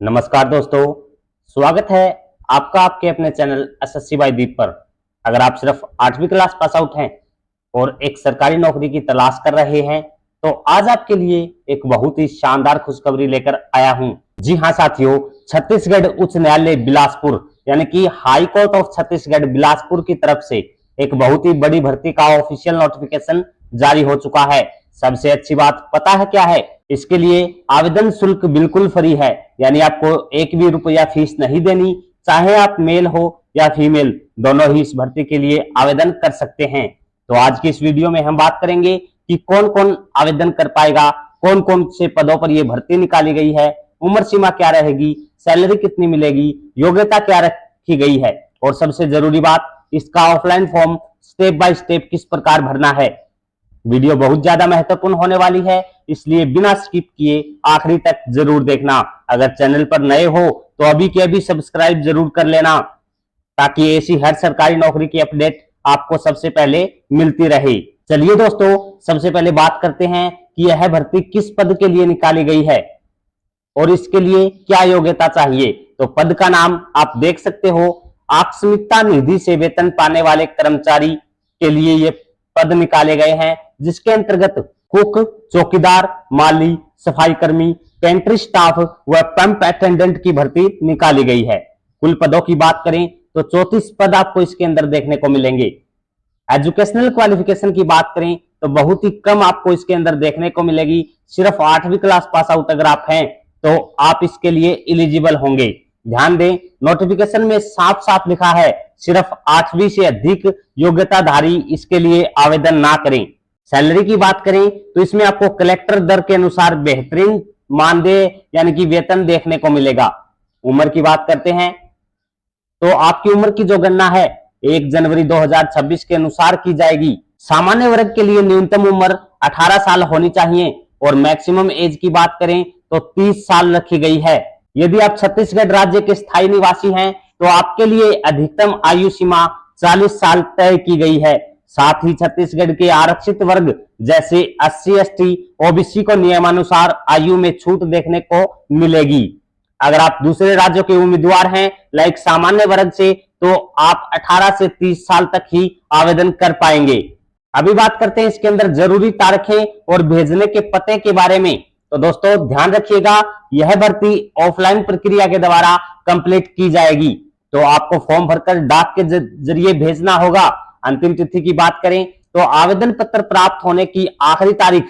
नमस्कार दोस्तों, स्वागत है आपका आपके अपने चैनल एसएससी बाय दीप पर। अगर आप सिर्फ 8वीं क्लास पास आउट हैं और एक सरकारी नौकरी की तलाश कर रहे हैं तो आज आपके लिए एक बहुत ही शानदार खुशखबरी लेकर आया हूं। जी हां साथियों, छत्तीसगढ़ उच्च न्यायालय बिलासपुर यानी कि high court of Chhattisgarh Bilaspur की तरफ से एक बहुत ही बड़ी भर्ती का ऑफिशियल नोटिफिकेशन जारी हो चुका है। सबसे अच्छी बात पता है क्या है? इसके लिए आवेदन शुल्क बिल्कुल फ्री है, यानी आपको एक भी रुपया फीस नहीं देनी। चाहे आप मेल हो या फीमेल, दोनों ही इस भर्ती के लिए आवेदन कर सकते हैं। तो आज की इस वीडियो में हम बात करेंगे कि कौन कौन आवेदन कर पाएगा, कौन कौन से पदों पर यह भर्ती निकाली गई है, उम्र सीमा क्या रहेगी, सैलरी कितनी मिलेगी, योग्यता क्या रखी गई है और सबसे जरूरी बात, इसका offline form step by step किस प्रकार भरना है। वीडियो बहुत ज्यादा महत्वपूर्ण होने वाली है, इसलिए बिना स्किप किए आखिरी तक जरूर देखना। अगर चैनल पर नए हो तो अभी के अभी सब्सक्राइब जरूर कर लेना ताकि ऐसी हर सरकारी नौकरी की अपडेट आपको सबसे पहले मिलती रहे। चलिए दोस्तों, सबसे पहले बात करते हैं कि यह भर्ती किस पद के लिए निकाली गई है और इसके लिए क्या योग्यता चाहिए। तो पद का नाम आप देख सकते हो, आकस्मिकता निधि से वेतन पाने वाले कर्मचारी के लिए ये पद निकाले गए हैं, जिसके अंतर्गत कुक, चौकीदार, माली, सफाई कर्मी, पेंट्री स्टाफ व पंप अटेंडेंट की भर्ती निकाली गई है। कुल पदों की बात करें तो 34 पद आपको इसके अंदर देखने को मिलेंगे। एजुकेशनल क्वालिफिकेशन की बात करें तो बहुत ही कम आपको इसके अंदर देखने को मिलेगी। सिर्फ 8वीं क्लास पास आउट अगर आप हैं तो आप इसके लिए एलिजिबल होंगे। ध्यान दें, नोटिफिकेशन में साफ साफ लिखा है सिर्फ 8वीं से अधिक योग्यताधारी इसके लिए आवेदन ना करें। सैलरी की बात करें तो इसमें आपको कलेक्टर दर के अनुसार बेहतरीन मानदेय यानी कि वेतन देखने को मिलेगा। उम्र की बात करते हैं तो आपकी उम्र की जो गणना है 1 जनवरी 2026 के अनुसार की जाएगी। सामान्य वर्ग के लिए न्यूनतम उम्र 18 साल होनी चाहिए और मैक्सिमम एज की बात करें तो 30 साल रखी गई है। यदि आप छत्तीसगढ़ राज्य के स्थायी निवासी हैं तो आपके लिए अधिकतम आयु सीमा 40 साल तय की गई है। साथ ही छत्तीसगढ़ के आरक्षित वर्ग जैसे SC, ST, OBC को नियमानुसार आयु में छूट देखने को मिलेगी। अगर आप दूसरे राज्यों के उम्मीदवार हैं लाइक सामान्य वर्ग से तो आप 18 से 30 साल तक ही आवेदन कर पाएंगे। अभी बात करते हैं इसके अंदर जरूरी तारीखें और भेजने के पते के बारे में। तो दोस्तों ध्यान रखिएगा, यह भर्ती ऑफलाइन प्रक्रिया के द्वारा कंप्लीट की जाएगी। तो आपको फॉर्म भरकर डाक के जरिए भेजना होगा। अंतिम तिथि की बात करें तो आवेदन पत्र प्राप्त होने की आखिरी तारीख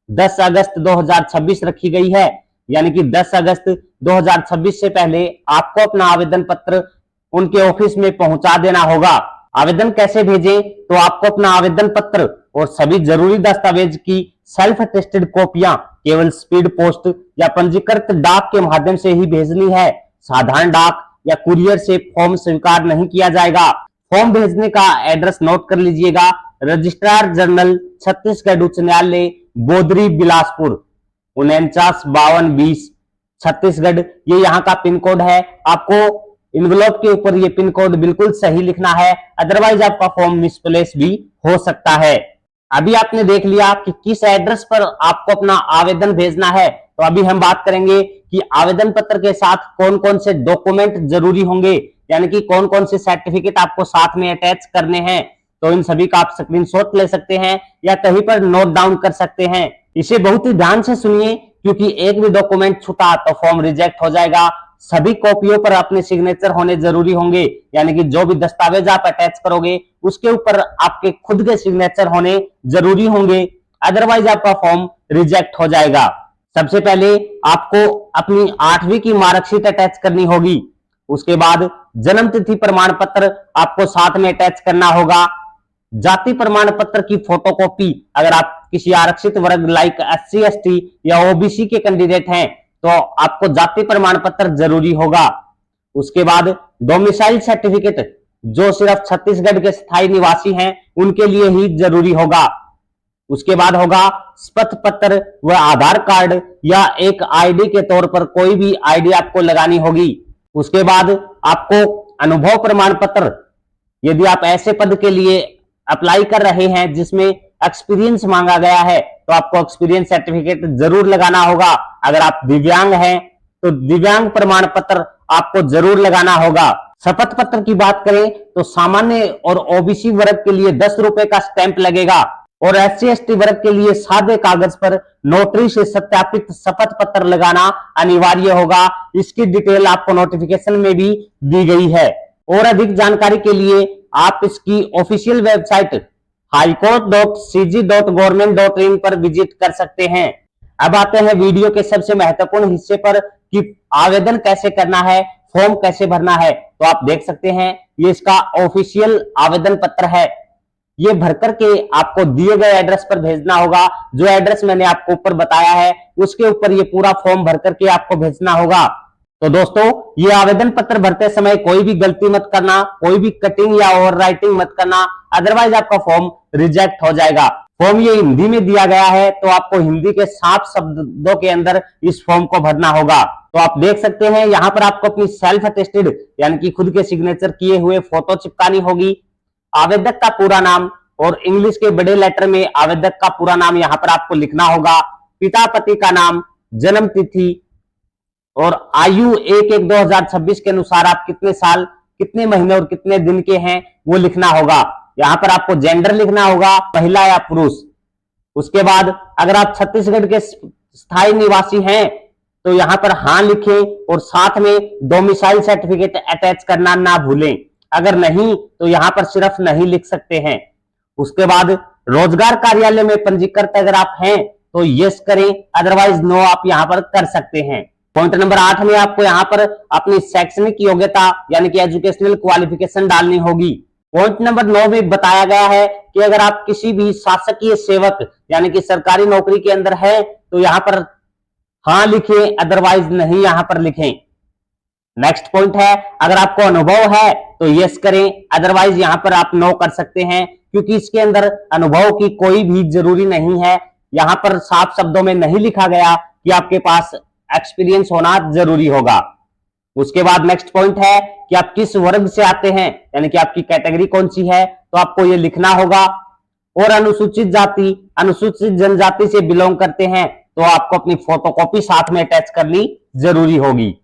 10 अगस्त 2026 रखी गई है, यानी कि 10 अगस्त 2026 से पहले आपको अपना आवेदन पत्र उनके ऑफिस में पहुंचा देना होगा। आवेदन कैसे भेजें? तो आपको अपना आवेदन पत्र और सभी जरूरी दस्तावेज की सेल्फ अटेस्टेड कॉपियां केवल स्पीड पोस्ट या पंजीकृत डाक के माध्यम से ही भेजनी है। साधारण डाक या कुरियर से फॉर्म स्वीकार नहीं किया जाएगा। फॉर्म भेजने का एड्रेस नोट कर लीजिएगा, रजिस्ट्रार जनरल छत्तीसगढ़ उच्च न्यायालय, बोदरी, बिलासपुर 495220 छत्तीसगढ़, ये यहाँ का पिन कोड है। आपको इन्वेलप के ऊपर ये पिन कोड बिल्कुल सही लिखना है, अदरवाइज आपका फॉर्म मिसप्लेस भी हो सकता है। अभी आपने देख लिया कि किस एड्रेस पर आपको अपना आवेदन भेजना है। तो अभी हम बात करेंगे कि आवेदन पत्र के साथ कौन कौन से डॉक्यूमेंट जरूरी होंगे, यानी कि कौन कौन से सर्टिफिकेट आपको साथ में अटैच करने हैं। तो इन सभी का आप स्क्रीनशॉट ले सकते हैं या कहीं पर नोट डाउन कर सकते हैं। इसे बहुत ही ध्यान से सुनिए, क्योंकि एक भी डॉक्यूमेंट छूटा तो फॉर्म रिजेक्ट हो जाएगा। सभी कॉपियों पर अपने सिग्नेचर होने जरूरी होंगे, यानी कि जो भी दस्तावेज आप अटैच करोगे उसके ऊपर आपके खुद के सिग्नेचर होने जरूरी होंगे, अदरवाइज आपका फॉर्म रिजेक्ट हो जाएगा। सबसे पहले आपको अपनी 8वीं की मार्कशीट अटैच करनी होगी। उसके बाद जन्म तिथि प्रमाण पत्र आपको साथ में अटैच करना होगा। जाति प्रमाण पत्र की फोटोकॉपी, अगर आप किसी आरक्षित वर्ग लाइक SC, ST या OBC के कैंडिडेट हैं तो आपको जाति प्रमाण पत्र जरूरी होगा। उसके बाद डोमिसाइल सर्टिफिकेट, जो सिर्फ छत्तीसगढ़ के स्थायी निवासी हैं उनके लिए ही जरूरी होगा। उसके बाद होगा शपथ पत्र व आधार कार्ड या एक आईडी के तौर पर कोई भी आईडी आपको लगानी होगी। उसके बाद आपको अनुभव प्रमाण पत्र, यदि आप ऐसे पद के लिए अप्लाई कर रहे हैं जिसमें एक्सपीरियंस मांगा गया है तो आपको एक्सपीरियंस सर्टिफिकेट जरूर लगाना होगा। अगर आप दिव्यांग हैं तो दिव्यांग प्रमाण पत्र आपको जरूर लगाना होगा। शपथ पत्र की बात करें तो सामान्य और ओबीसी वर्ग के लिए 10 रुपए का स्टैंप लगेगा और SC ST वर्ग के लिए सादे कागज पर नोटरी से सत्यापित शपथ पत्र लगाना अनिवार्य होगा। इसकी डिटेल आपको नोटिफिकेशन में भी दी गई है और अधिक जानकारी के लिए आप इसकी ऑफिशियल वेबसाइट highcourt.cg.government.in पर विजिट कर सकते हैं। अब आते हैं वीडियो के सबसे महत्वपूर्ण हिस्से पर कि आवेदन कैसे करना है, फॉर्म कैसे भरना है। तो आप देख सकते हैं ये इसका ऑफिशियल आवेदन पत्र है। ये भर करके आपको दिए गए एड्रेस पर भेजना होगा। जो एड्रेस मैंने आपको ऊपर बताया है उसके ऊपर ये पूरा फॉर्म भर करके आपको भेजना होगा। तो दोस्तों, ये आवेदन पत्र भरते समय कोई भी गलती मत करना, कोई भी कटिंग या ओवर राइटिंग मत करना, अदरवाइज आपका फॉर्म रिजेक्ट हो जाएगा। फॉर्म ये हिंदी में दिया गया है तो आपको हिंदी के साफ शब्दों के अंदर इस फॉर्म को भरना होगा। तो आप देख सकते हैं यहाँ पर आपको अपनी सेल्फ अटेस्टेड यानी कि खुद के सिग्नेचर किए हुए फोटो चिपकानी होगी। आवेदक का पूरा नाम और इंग्लिश के बड़े लेटर में आवेदक का पूरा नाम यहाँ पर आपको लिखना होगा। पिता पति का नाम, जन्म तिथि और आयु 1/1/2026 के अनुसार आप कितने साल, कितने महीने और कितने दिन के हैं वो लिखना होगा। यहाँ पर आपको जेंडर लिखना होगा, महिला या पुरुष। उसके बाद अगर आप छत्तीसगढ़ के स्थायी निवासी हैं तो यहाँ पर हाँ लिखें और साथ में डोमिसाइल सर्टिफिकेट अटैच करना ना भूलें। अगर नहीं तो यहाँ पर सिर्फ नहीं लिख सकते हैं। उसके बाद रोजगार कार्यालय में पंजीकृत अगर आप हैं तो यस करें, अदरवाइज नो आप यहाँ पर कर सकते हैं। पॉइंट नंबर 8 में आपको यहाँ पर अपनी शैक्षणिक योग्यता यानी कि एजुकेशनल क्वालिफिकेशन डालनी होगी। पॉइंट नंबर 9 में बताया गया है कि अगर आप किसी भी शासकीय सेवक यानी कि सरकारी नौकरी के अंदर है तो यहाँ पर हाँ लिखें, अदरवाइज नहीं यहाँ पर लिखें। नेक्स्ट पॉइंट है, अगर आपको अनुभव है तो यस करें, अदरवाइज यहाँ पर आप नो कर सकते हैं, क्योंकि इसके अंदर अनुभव की कोई भी जरूरी नहीं है। यहाँ पर साफ शब्दों में नहीं लिखा गया कि आपके पास एक्सपीरियंस होना जरूरी होगा। उसके बाद नेक्स्ट पॉइंट है कि आप किस वर्ग से आते हैं यानी कि आपकी कैटेगरी कौन सी है, तो आपको ये लिखना होगा। और अनुसूचित जाति, अनुसूचित जनजाति से बिलोंग करते हैं तो आपको अपनी फोटोकॉपी साथ में अटैच करनी जरूरी होगी।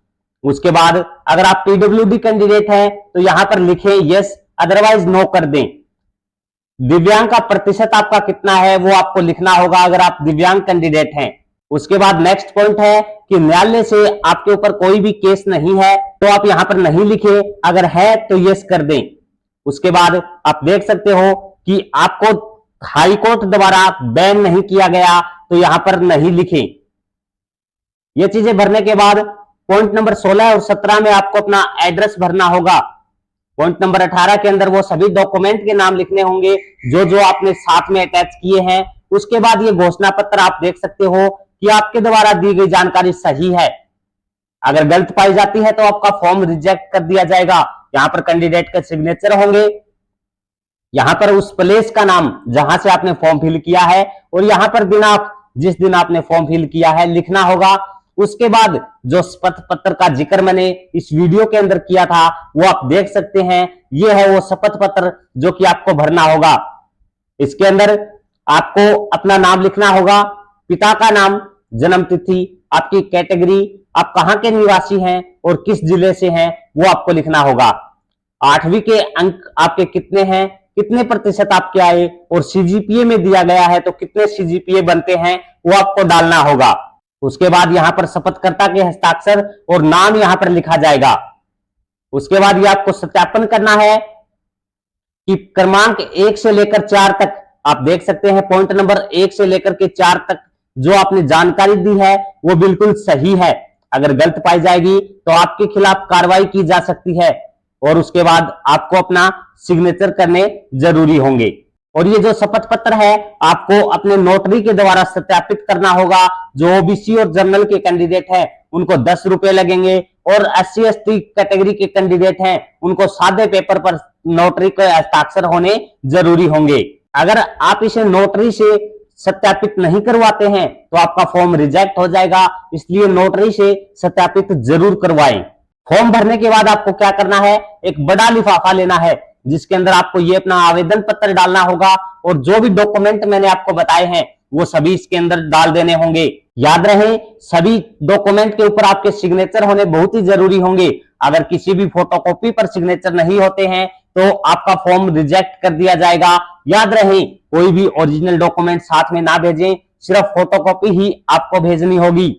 उसके बाद अगर आप पीडब्ल्यूडी कैंडिडेट हैं तो यहां पर लिखें यस, अदरवाइज नो कर दें। दिव्यांग का प्रतिशत आपका कितना है वो आपको लिखना होगा अगर आप दिव्यांग कैंडिडेट हैं। उसके बाद नेक्स्ट पॉइंट है कि न्यायालय से आपके ऊपर कोई भी केस नहीं है तो आप यहां पर नहीं लिखे, अगर है तो यस कर दें। उसके बाद आप देख सकते हो कि आपको हाई कोर्ट द्वारा बैन नहीं किया गया तो यहां पर नहीं लिखें। ये चीजें भरने के बाद पॉइंट नंबर 16 और 17 में आपको अपना एड्रेस भरना होगा। पॉइंट नंबर 18 के अंदर वो सभी डॉक्यूमेंट के नाम लिखने होंगे जो जो आपने साथ में अटैच किए हैं। उसके बाद ये घोषणा पत्र आप देख सकते हो कि आपके द्वारा दी गई जानकारी सही है। अगर गलत पाई जाती है तो आपका फॉर्म रिजेक्ट कर दिया जाएगा। यहां पर कैंडिडेट के सिग्नेचर होंगे, यहां पर उस प्लेस का नाम जहां से आपने फॉर्म फिल किया है और यहां पर दिनांक जिस दिन आपने फॉर्म फिल किया है लिखना होगा। उसके बाद जो शपथ पत्र का जिक्र मैंने इस वीडियो के अंदर किया था वो आप देख सकते हैं। ये है वो शपथ पत्र जो कि आपको भरना होगा। इसके अंदर आपको अपना नाम लिखना होगा, पिता का नाम, जन्म तिथि, आपकी कैटेगरी, आप कहां के निवासी हैं और किस जिले से हैं वो आपको लिखना होगा। 8वीं के अंक आपके कितने हैं, कितने प्रतिशत आपके आए और सीजीपीए में दिया गया है तो कितने सीजीपीए बनते हैं वो आपको डालना होगा। उसके बाद यहां पर शपथकर्ता के हस्ताक्षर और नाम यहां पर लिखा जाएगा। उसके बाद ये आपको सत्यापन करना है कि क्रमांक 1 से लेकर 4 तक आप देख सकते हैं। पॉइंट नंबर 1 से लेकर के 4 तक जो आपने जानकारी दी है वो बिल्कुल सही है। अगर गलत पाई जाएगी तो आपके खिलाफ कार्रवाई की जा सकती है और उसके बाद आपको अपना सिग्नेचर करने जरूरी होंगे। और ये जो शपथ पत्र है आपको अपने नोटरी के द्वारा सत्यापित करना होगा। जो ओबीसी और जनरल के कैंडिडेट हैं उनको 10 रुपए लगेंगे और SC ST कैटेगरी के कैंडिडेट हैं उनको सादे पेपर पर नोटरी के हस्ताक्षर होने जरूरी होंगे। अगर आप इसे नोटरी से सत्यापित नहीं करवाते हैं तो आपका फॉर्म रिजेक्ट हो जाएगा, इसलिए नोटरी से सत्यापित जरूर करवाएं। फॉर्म भरने के बाद आपको क्या करना है, एक बड़ा लिफाफा लेना है जिसके अंदर आपको ये अपना आवेदन पत्र डालना होगा और जो भी डॉक्यूमेंट मैंने आपको बताए हैं वो सभी इसके अंदर डाल देने होंगे। याद रहे, सभी डॉक्यूमेंट के ऊपर आपके सिग्नेचर होने बहुत ही जरूरी होंगे। अगर किसी भी फोटोकॉपी पर सिग्नेचर नहीं होते हैं तो आपका फॉर्म रिजेक्ट कर दिया जाएगा। याद रहे, कोई भी ओरिजिनल डॉक्यूमेंट साथ में ना भेजें, सिर्फ फोटोकॉपी ही आपको भेजनी होगी।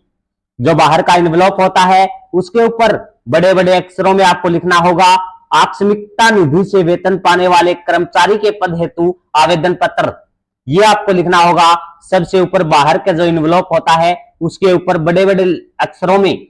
जो बाहर का एनवेलप होता है उसके ऊपर बड़े बड़े अक्षरों में आपको लिखना होगा, आकस्मिकता निधि से वेतन पाने वाले कर्मचारी के पद हेतु आवेदन पत्र। ये आपको लिखना होगा। सबसे ऊपर बाहर का जो एनवेलप होता है उसके ऊपर बड़े बड़े अक्षरों में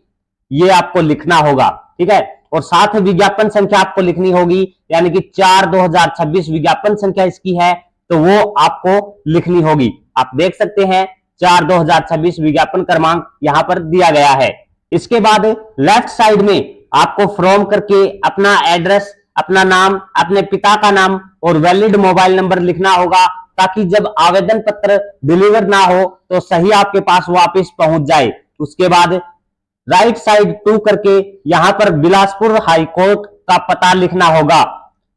ये आपको लिखना होगा, ठीक है। और साथ विज्ञापन संख्या आपको लिखनी होगी, यानी कि 4/2026 विज्ञापन संख्या इसकी है तो वो आपको लिखनी होगी। आप देख सकते हैं 4/2026 विज्ञापन क्रमांक यहां पर दिया गया है। इसके बाद लेफ्ट साइड में आपको फ्रॉम करके अपना एड्रेस, अपना नाम, अपने पिता का नाम और वैलिड मोबाइल नंबर लिखना होगा, ताकि जब आवेदन पत्र डिलीवर ना हो तो सही आपके पास वापस पहुंच जाए। उसके बाद राइट साइड 2 करके यहां पर बिलासपुर हाईकोर्ट का पता लिखना होगा,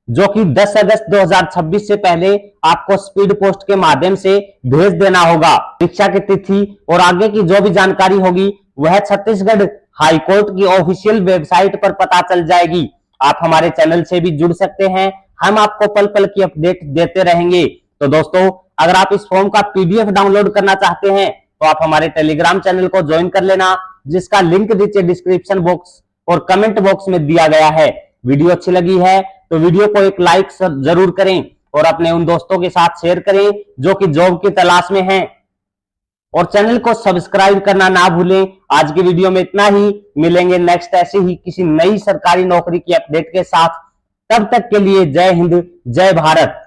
जो कि 10 अगस्त 2026 से पहले आपको स्पीड पोस्ट के माध्यम से भेज देना होगा। परीक्षा की तिथि और आगे की जो भी जानकारी होगी वह छत्तीसगढ़ हाईकोर्ट की ऑफिशियल वेबसाइट पर पता चल जाएगी। आप हमारे चैनल से भी जुड़ सकते हैं, हम आपको पल पल की अपडेट देते रहेंगे। तो दोस्तों, अगर आप इस फॉर्म का पीडीएफ डाउनलोड करना चाहते हैं तो आप हमारे टेलीग्राम चैनल को ज्वाइन कर लेना, जिसका लिंक नीचे डिस्क्रिप्शन बॉक्स और कमेंट बॉक्स में दिया गया है। वीडियो अच्छी लगी है तो वीडियो को एक लाइक जरूर करें और अपने उन दोस्तों के साथ शेयर करें जो कि जॉब की तलाश में हैं, और चैनल को सब्सक्राइब करना ना भूलें। आज की वीडियो में इतना ही, मिलेंगे नेक्स्ट ऐसे ही किसी नई सरकारी नौकरी की अपडेट के साथ। तब तक के लिए जय हिंद, जय भारत।